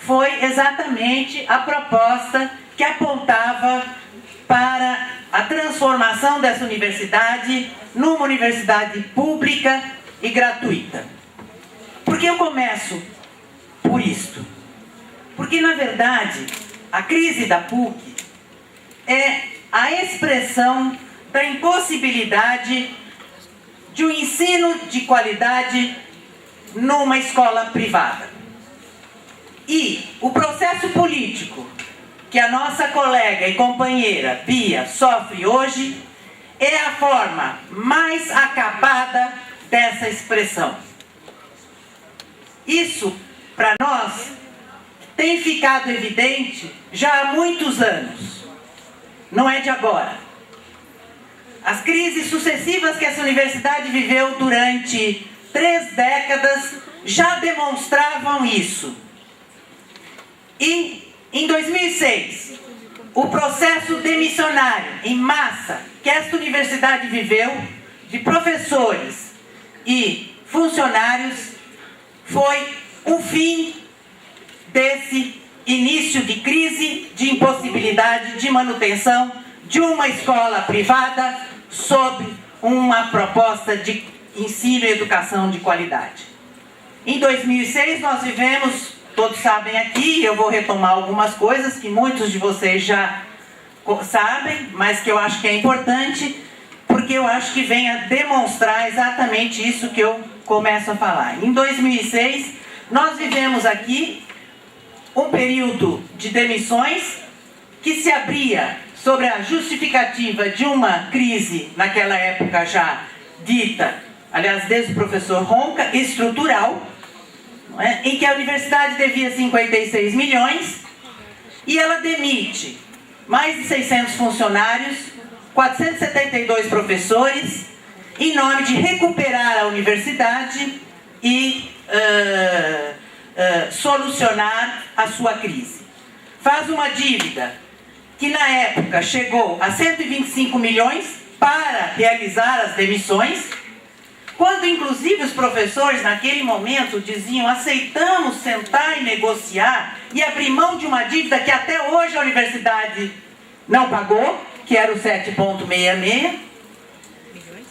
foi exatamente a proposta que apontava para a transformação dessa universidade numa universidade pública e gratuita. Por que eu começo por isto? Porque, na verdade, a crise da PUC é a expressão da impossibilidade de um ensino de qualidade numa escola privada. E o processo político que a nossa colega e companheira Bia sofre hoje é a forma mais acabada dessa expressão. Isso, para nós, tem ficado evidente já há muitos anos. Não é de agora. As crises sucessivas que essa universidade viveu durante 3 décadas já demonstravam isso. E, em 2006, o processo demissionário em massa que esta universidade viveu, de professores e funcionários, foi o fim desse início de crise, de impossibilidade de manutenção de uma escola privada sob uma proposta de ensino e educação de qualidade. Em 2006 nós vivemos, todos sabem aqui, eu vou retomar algumas coisas que muitos de vocês já sabem, mas que eu acho que é importante, porque eu acho que vem a demonstrar exatamente isso que eu começo a falar. Em 2006 nós vivemos aqui um período de demissões que se abria sobre a justificativa de uma crise, naquela época já dita, aliás, desde o professor Ronca, estrutural, não é? Em que a universidade devia 56 milhões e ela demite mais de 600 funcionários, 472 professores, em nome de recuperar a universidade e solucionar a sua crise. Faz uma dívida que na época chegou a 125 milhões para realizar as demissões, quando inclusive os professores naquele momento diziam: aceitamos sentar e negociar e abrir mão de uma dívida que até hoje a universidade não pagou, que era o 7,66,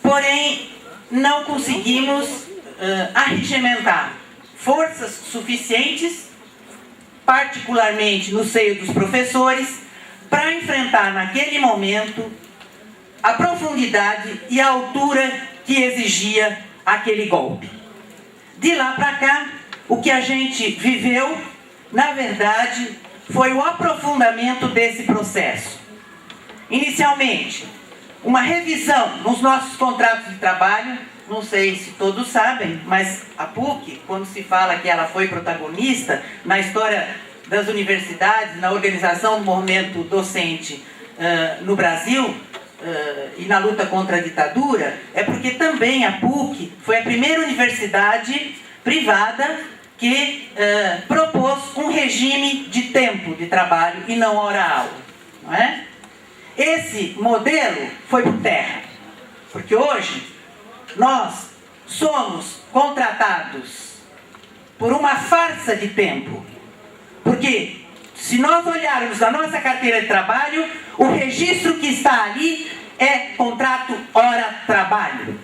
porém não conseguimos arregimentar forças suficientes, particularmente no seio dos professores, para enfrentar naquele momento a profundidade e a altura que exigia aquele golpe. De lá para cá, o que a gente viveu, na verdade, foi o aprofundamento desse processo. Inicialmente, uma revisão nos nossos contratos de trabalho. Não sei se todos sabem, mas a PUC, quando se fala que ela foi protagonista na história das universidades, na organização do movimento docente no Brasil e na luta contra a ditadura, é porque também a PUC foi a primeira universidade privada que propôs um regime de tempo de trabalho e não hora-aula, não é? Esse modelo foi por terra, porque hoje nós somos contratados por uma farsa de tempo. Porque se nós olharmos a nossa carteira de trabalho, o registro que está ali é contrato hora-trabalho.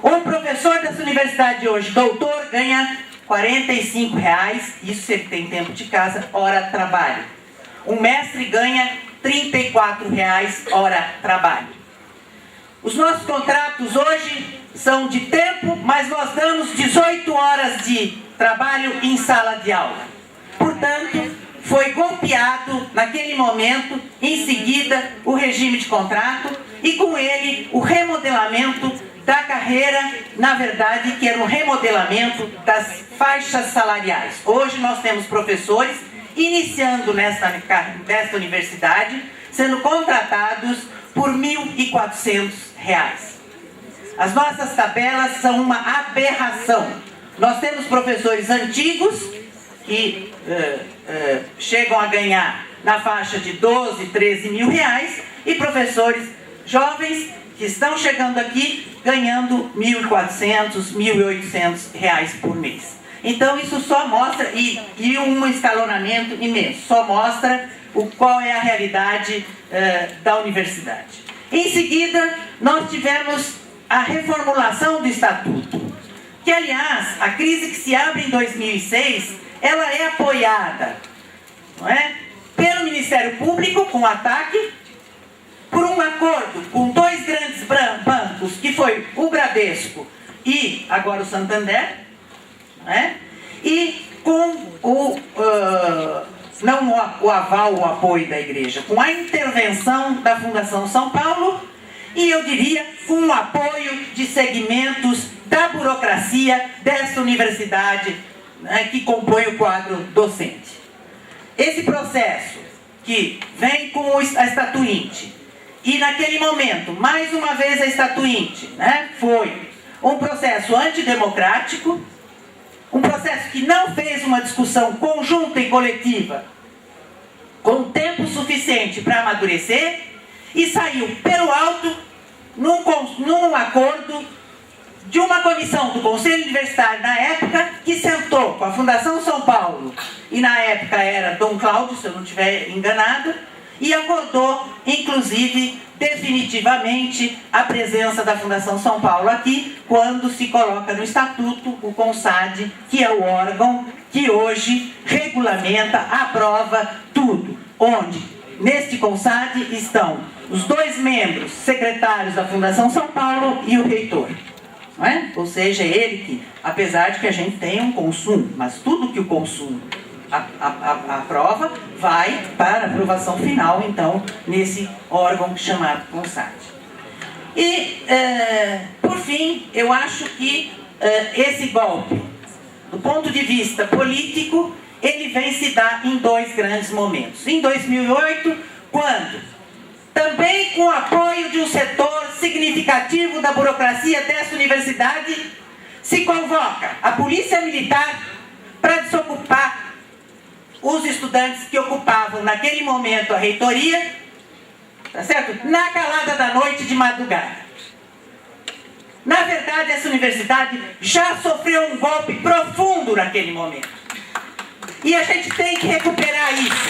Um professor dessa universidade hoje, doutor, ganha R$45, isso se ele tem tempo de casa, hora-trabalho. Um mestre ganha R$34, hora-trabalho. Os nossos contratos hoje são de tempo, mas nós damos 18 horas de trabalho em sala de aula. Portanto, foi golpeado naquele momento, em seguida, o regime de contrato e com ele o remodelamento da carreira, na verdade, que era um remodelamento das faixas salariais. Hoje nós temos professores iniciando nesta universidade, sendo contratados por R$1.400. As nossas tabelas são uma aberração. Nós temos professores antigos que chegam a ganhar na faixa de 12, 13 mil reais e professores jovens que estão chegando aqui ganhando R$1.400, R$1.800 por mês. Então isso só mostra, e um escalonamento imenso, só mostra qual é a realidade da universidade. Em seguida, nós tivemos a reformulação do Estatuto, que aliás, a crise que se abre em 2006, ela é apoiada, não é, pelo Ministério Público, com ataque, por um acordo com dois grandes bancos, que foi o Bradesco e agora o Santander, né? E com não o aval, o apoio da igreja, com a intervenção da Fundação São Paulo e, eu diria, com o apoio de segmentos da burocracia dessa universidade, né, que compõe o quadro docente. Esse processo que vem com a Estatuinte, e naquele momento, mais uma vez a Estatuinte, né, foi um processo antidemocrático, um processo que não fez uma discussão conjunta e coletiva com tempo suficiente para amadurecer e saiu pelo alto num acordo de uma comissão do Conselho Universitário na época, que sentou com a Fundação São Paulo, e na época era Dom Cláudio, se eu não estiver enganado, e acordou, inclusive, definitivamente, a presença da Fundação São Paulo aqui, quando se coloca no Estatuto o CONSAD, que é o órgão que hoje regulamenta, aprova tudo, onde, neste CONSAD, estão os dois membros secretários da Fundação São Paulo e o reitor. Não é? Ou seja, ele que, apesar de que a gente tenha um consumo, mas tudo que o consumo aprova vai para a aprovação final, então, nesse órgão chamado CONSAD. E, por fim, eu acho que esse golpe, do ponto de vista político, ele vem se dar em dois grandes momentos. Em 2008, quando, também com o apoio de um setor significativo da burocracia dessa universidade, se convoca a Polícia Militar para desocupar os estudantes que ocupavam naquele momento a reitoria, tá certo? Na calada da noite, de madrugada. Na verdade, essa universidade já sofreu um golpe profundo naquele momento. E a gente tem que recuperar isso.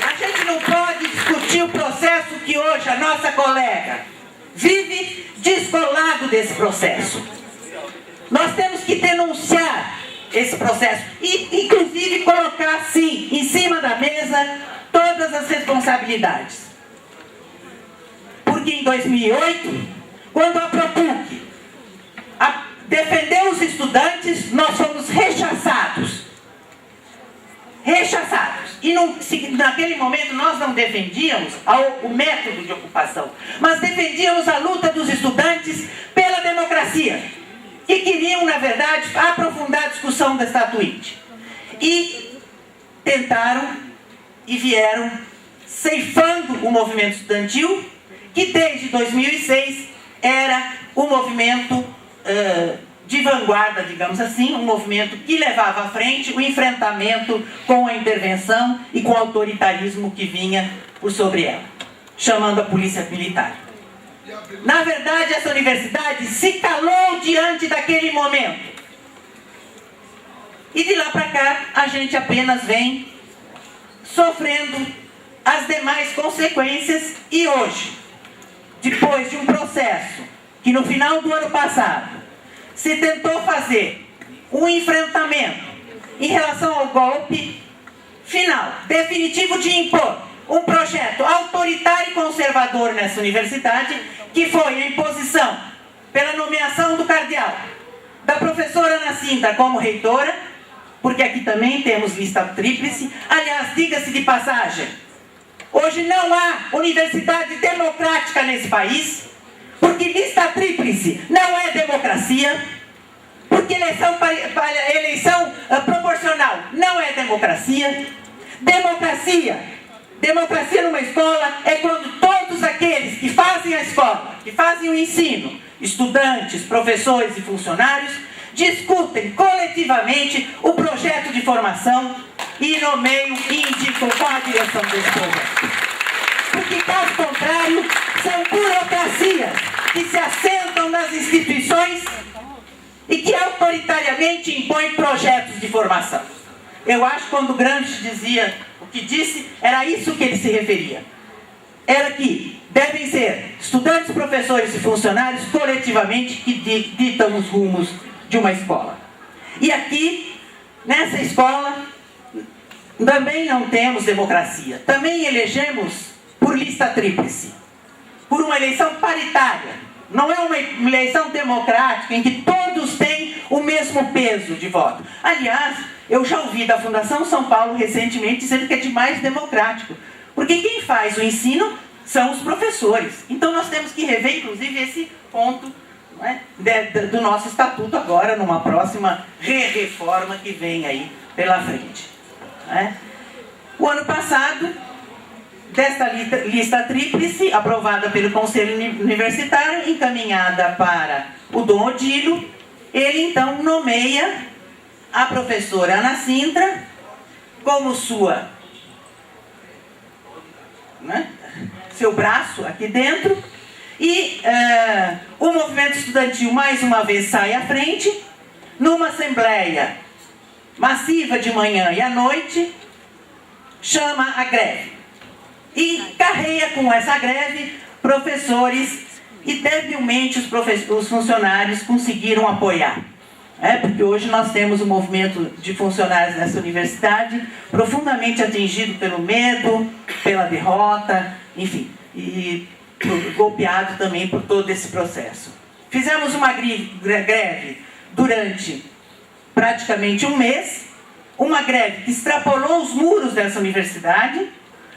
A gente não pode discutir o processo que hoje a nossa colega vive descolado desse processo. Nós temos que denunciar esse processo e, inclusive, colocar, sim, em cima da mesa todas as responsabilidades. Porque em 2008, quando a PROPUC defendeu os estudantes, nós fomos rechaçados. Rechaçados. E naquele momento nós não defendíamos o método de ocupação, mas defendíamos a luta dos estudantes pela democracia, que queriam, na verdade, aprofundar a discussão da Estatuinte. E tentaram e vieram ceifando o movimento estudantil, que desde 2006 era o movimento de vanguarda, digamos assim, um movimento que levava à frente o enfrentamento com a intervenção e com o autoritarismo que vinha por sobre ela, chamando a polícia militar. Na verdade, essa universidade se calou diante daquele momento. E de lá para cá, a gente apenas vem sofrendo as demais consequências. E hoje, depois de um processo que no final do ano passado se tentou fazer um enfrentamento em relação ao golpe final, definitivo, de impor um projeto autoritário e conservador nessa universidade, que foi a imposição, pela nomeação do cardeal, da professora Ana Cinta como reitora, porque aqui também temos lista tríplice. Aliás, diga-se de passagem, hoje não há universidade democrática nesse país, porque lista tríplice não é democracia, porque eleição proporcional não é democracia. Democracia numa escola é quando todos aqueles que fazem a escola, que fazem o ensino, estudantes, professores e funcionários, discutem coletivamente o projeto de formação e nomeiam e indicam qual a direção desse projeto. Porque, caso contrário, são burocracias que se assentam nas instituições e que autoritariamente impõe projetos de formação. Eu acho que quando Gramsci dizia o que disse, era isso que ele se referia. Era que devem ser estudantes, professores e funcionários coletivamente que ditam os rumos de uma escola. E aqui, nessa escola, também não temos democracia. Também elegemos por lista tríplice, por uma eleição paritária. Não é uma eleição democrática em que todos têm o mesmo peso de voto. Aliás, eu já ouvi da Fundação São Paulo recentemente dizendo que é demais democrático. Porque quem faz o ensino são os professores. Então nós temos que rever, inclusive, esse ponto, não é, do nosso estatuto agora, numa próxima reforma que vem aí pela frente. Não é? O ano passado, desta lista tríplice, aprovada pelo Conselho Universitário, encaminhada para o Dom Odílio, ele então nomeia a professora Ana Sintra como sua, né, seu braço aqui dentro, e o movimento estudantil mais uma vez sai à frente, numa assembleia massiva de manhã e à noite, chama a greve. E carreia com essa greve professores, e debilmente os funcionários conseguiram apoiar. Porque hoje nós temos um movimento de funcionários nessa universidade profundamente atingido pelo medo, pela derrota, enfim, e golpeado também por todo esse processo. Fizemos uma greve durante praticamente um mês, uma greve que extrapolou os muros dessa universidade,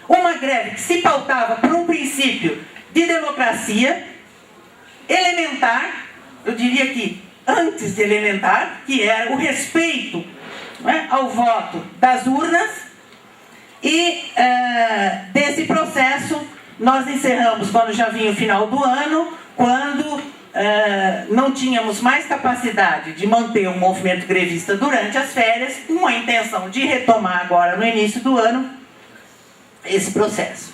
uma greve que se pautava por um princípio de democracia elementar, eu diria que antes de elementar, que era o respeito, né, ao voto das urnas, e desse processo nós encerramos quando já vinha o final do ano, quando não tínhamos mais capacidade de manter um movimento grevista durante as férias, com a intenção de retomar agora no início do ano esse processo.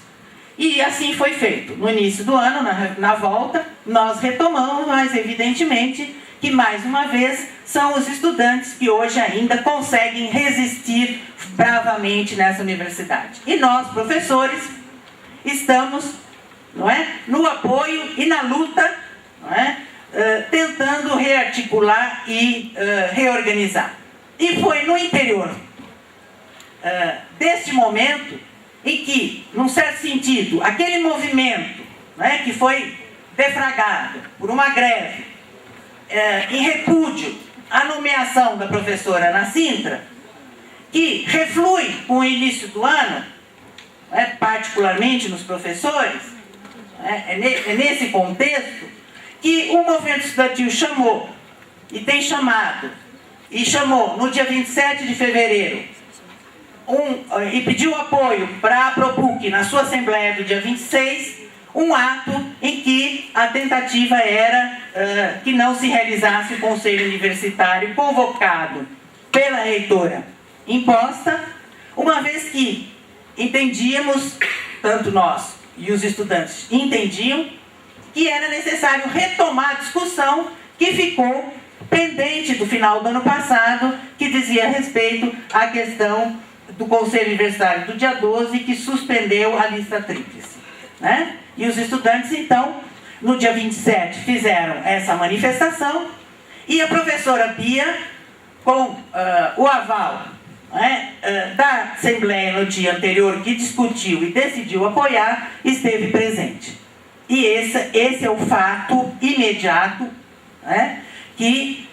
E assim foi feito. No início do ano, na volta, nós retomamos, mas evidentemente que mais uma vez são os estudantes que hoje ainda conseguem resistir bravamente nessa universidade. E nós, professores, estamos, não é, no apoio e na luta, não é, tentando rearticular e reorganizar. E foi no interior deste momento em que, num certo sentido, aquele movimento, né, que foi deflagrado por uma greve em repúdio à nomeação da professora Ana Sintra, que reflui com o início do ano, particularmente nos professores, é nesse contexto que o movimento estudantil chamou, e tem chamado, e chamou no dia 27 de fevereiro, e pediu apoio para a ProPuc na sua assembleia do dia 26, um ato em que a tentativa era que não se realizasse o conselho universitário convocado pela reitora imposta, uma vez que entendíamos, tanto nós e os estudantes entendiam, que era necessário retomar a discussão que ficou pendente do final do ano passado, que dizia respeito à questão do Conselho Universitário do dia 12, que suspendeu a lista tríplice, né? E os estudantes, então, no dia 27, fizeram essa manifestação, e a professora Bia, com o aval, né, da Assembleia no dia anterior, que discutiu e decidiu apoiar, esteve presente. E esse é o fato imediato, né, que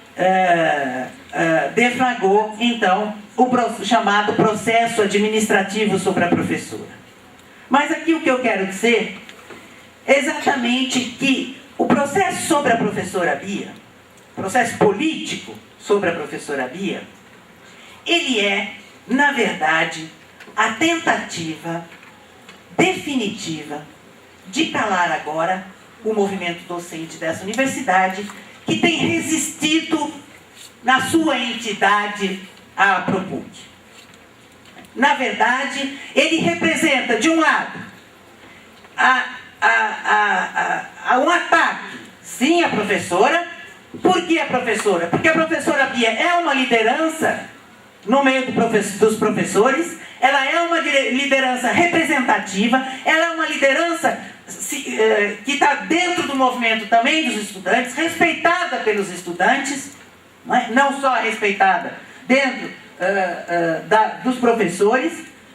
deflagrou, então, o chamado processo administrativo sobre a professora. Mas aqui o que eu quero dizer é exatamente que o processo sobre a professora Bia, o processo político sobre a professora Bia, ele é, na verdade, a tentativa definitiva de calar agora o movimento docente dessa universidade, que tem resistido na sua entidade à ProPuc. Na verdade, ele representa, de um lado, um ataque, sim, à professora, Por que a professora? Porque a professora Bia é uma liderança no meio dos professores, ela é uma liderança representativa, ela é uma liderança que está dentro do movimento também dos estudantes, respeitada pelos estudantes, não só respeitada dentro dos professores,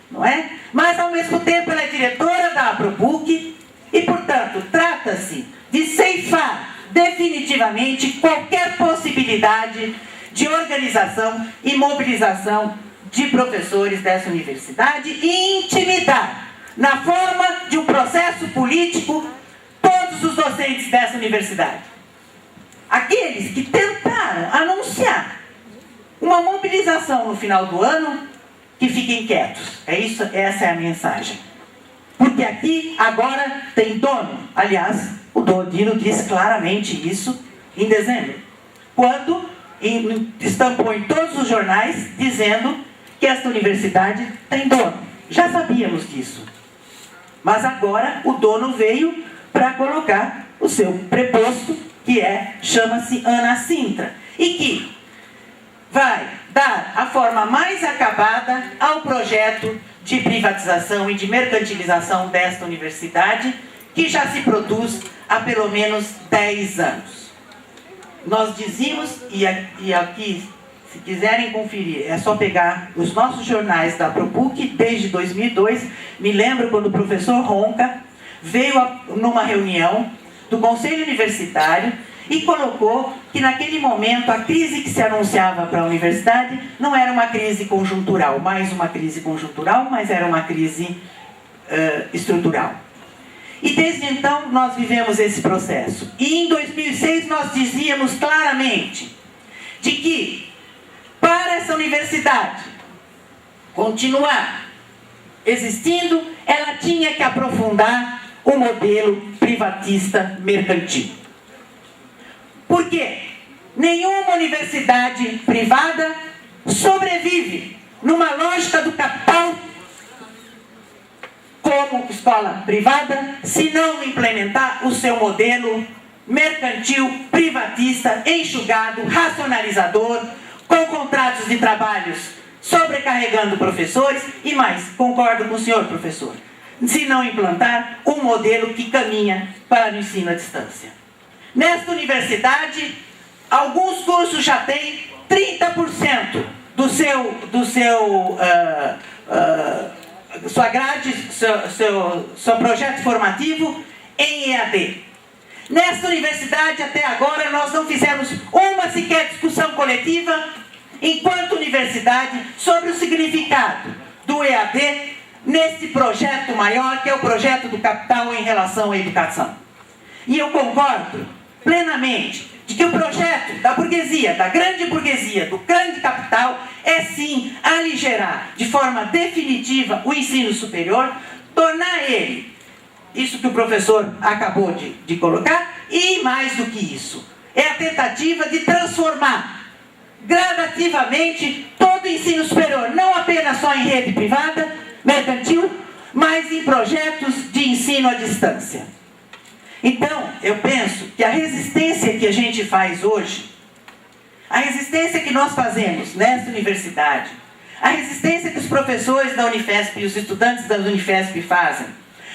não é? Mas ao mesmo tempo ela é diretora da APROPUC e, portanto, trata-se de ceifar definitivamente qualquer possibilidade de organização e mobilização de professores dessa universidade e intimidar na forma de um processo político todos os docentes dessa universidade. Aqueles que tentaram anunciar uma mobilização no final do ano, que fiquem quietos. Essa é a mensagem. Porque aqui agora tem dono. Aliás, o Dodino disse claramente isso em dezembro, quando estampou em todos os jornais dizendo que esta universidade tem dono. Já sabíamos disso. Mas agora o dono veio para colocar o seu preposto, que chama-se Ana Sintra, e que vai dar a forma mais acabada ao projeto de privatização e de mercantilização desta universidade, que já se produz há pelo menos 10 anos. Nós dizíamos, e aqui, se quiserem conferir, é só pegar os nossos jornais da APROPUC desde 2002. Me lembro quando o professor Ronca veio numa reunião do Conselho Universitário e colocou que naquele momento a crise que se anunciava para a universidade não era uma crise conjuntural, mais uma crise conjuntural, mas era uma crise estrutural. E desde então nós vivemos esse processo. E em 2006 nós dizíamos claramente de que para essa universidade continuar existindo, ela tinha que aprofundar o modelo privatista mercantil. Por quê? Nenhuma universidade privada sobrevive numa lógica do capital como escola privada, se não implementar o seu modelo mercantil, privatista, enxugado, racionalizador, com contratos de trabalhos sobrecarregando professores e mais, concordo com o senhor professor, se não implantar um modelo que caminha para o ensino à distância. Nesta universidade, alguns cursos já têm 30% sua grade, seu projeto formativo em EAD. Nesta universidade, até agora, nós não fizemos uma sequer discussão coletiva, enquanto universidade, sobre o significado do EAD nesse projeto maior, que é o projeto do capital em relação à educação. E eu concordo plenamente de que o projeto da burguesia, da grande burguesia, do grande capital, é sim aligerar de forma definitiva o ensino superior, tornar ele, isso que o professor acabou de colocar, e mais do que isso, é a tentativa de transformar gradativamente todo o ensino superior, não apenas só em rede privada, mercantil, mas em projetos de ensino à distância. Então, eu penso que a resistência que a gente faz hoje, a resistência que nós fazemos nesta universidade, a resistência que os professores da Unifesp e os estudantes da Unifesp fazem,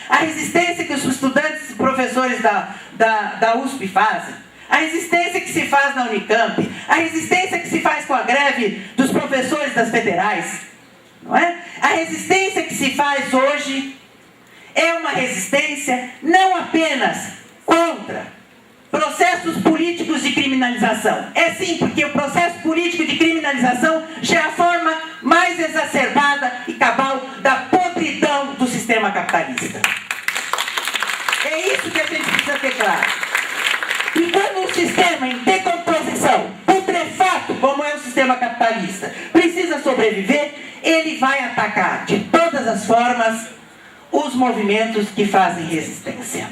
a resistência que os estudantes e professores da USP fazem, a resistência que se faz na Unicamp, a resistência que se faz com a greve dos professores das federais, não é? A resistência que se faz hoje é uma resistência não apenas contra processos políticos de criminalização. É sim, porque o processo político de criminalização já é a forma mais exacerbada e cabal da podridão do sistema capitalista. É isso que a gente precisa ter claro. E quando um sistema em decomposição, putrefato, como é o sistema capitalista, precisa sobreviver, ele vai atacar de todas as formas os movimentos que fazem resistência.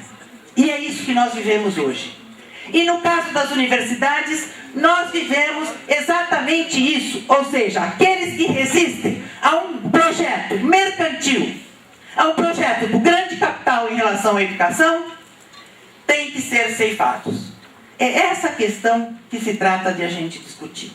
E é isso que nós vivemos hoje. E no caso das universidades, nós vivemos exatamente isso. Ou seja, aqueles que resistem a um projeto mercantil, a um projeto do grande capital em relação à educação, têm que ser ceifados. É essa questão que se trata de a gente discutir.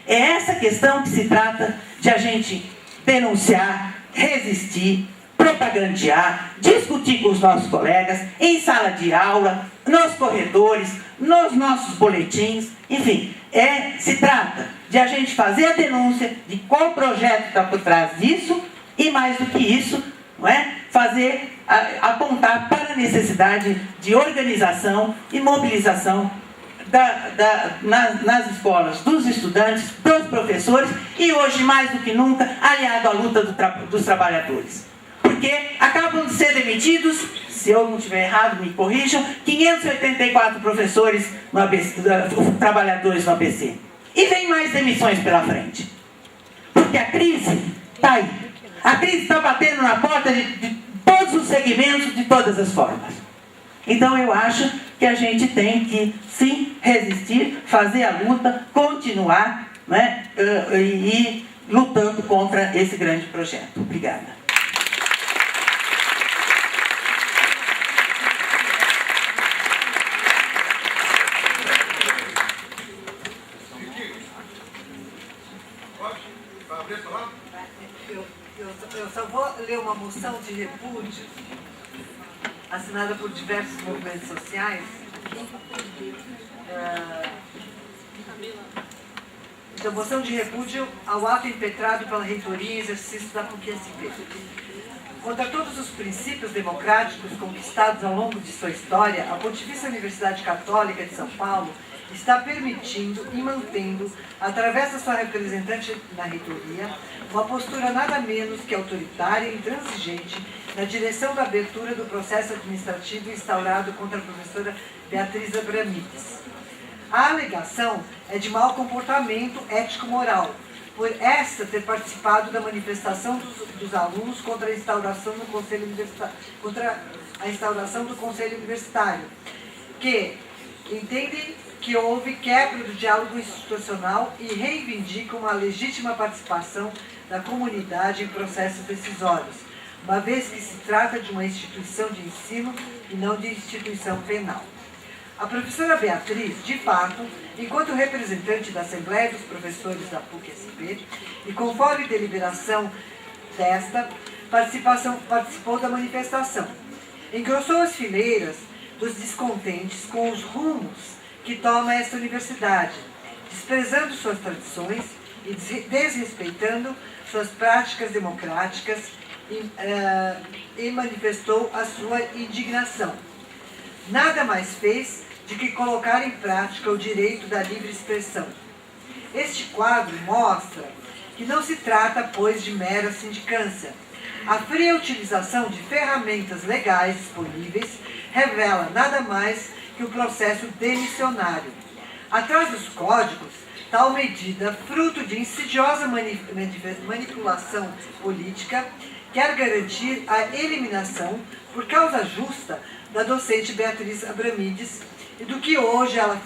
É essa questão que se trata de a gente denunciar, resistir, propagandear, discutir com os nossos colegas, em sala de aula, nos corredores, nos nossos boletins, enfim, se trata de a gente fazer a denúncia de qual projeto está por trás disso e, mais do que isso, não é? Apontar para a necessidade de organização e mobilização nas escolas, dos estudantes, dos professores e hoje, mais do que nunca, aliado à luta dos trabalhadores. Porque acabam de ser demitidos, se eu não estiver errado, me corrijam, 584 professores, trabalhadores no ABC. E vem mais demissões pela frente. Porque a crise está aí. A crise está batendo na porta de todos os segmentos, de todas as formas. Então eu acho que a gente tem que, sim, resistir, fazer a luta, continuar, né, e lutando contra esse grande projeto. Obrigada. Eu só vou ler uma moção de repúdio assinada por diversos movimentos sociais. Então, moção de repúdio ao ato impetrado pela reitoria em exercício da PUC-SP. Contra todos os princípios democráticos conquistados ao longo de sua história, a Pontifícia Universidade Católica de São Paulo está permitindo e mantendo, através da sua representante na reitoria, uma postura nada menos que autoritária e intransigente na direção da abertura do processo administrativo instaurado contra a professora Beatriz Abramides. A alegação é de mau comportamento ético-moral, por esta ter participado da manifestação dos alunos contra a instauração do Conselho Universitário, que entendem que houve quebra do diálogo institucional e reivindicam uma legítima participação da comunidade em processos decisórios, uma vez que se trata de uma instituição de ensino e não de instituição penal. A professora Beatriz, de fato, enquanto representante da Assembleia dos Professores da PUC-SP, e conforme deliberação desta, participou da manifestação. Engrossou as fileiras dos descontentes com os rumos que toma esta universidade, desprezando suas tradições e desrespeitando suas práticas democráticas e manifestou a sua indignação. Nada mais fez de que colocar em prática o direito da livre expressão. Este quadro mostra que não se trata, pois, de mera sindicância. A fria utilização de ferramentas legais disponíveis revela nada mais que o processo demissionário. Atrás dos códigos, tal medida, fruto de insidiosa manipulação política, quer garantir a eliminação, por causa justa, da docente Beatriz Abramides, e do que hoje ela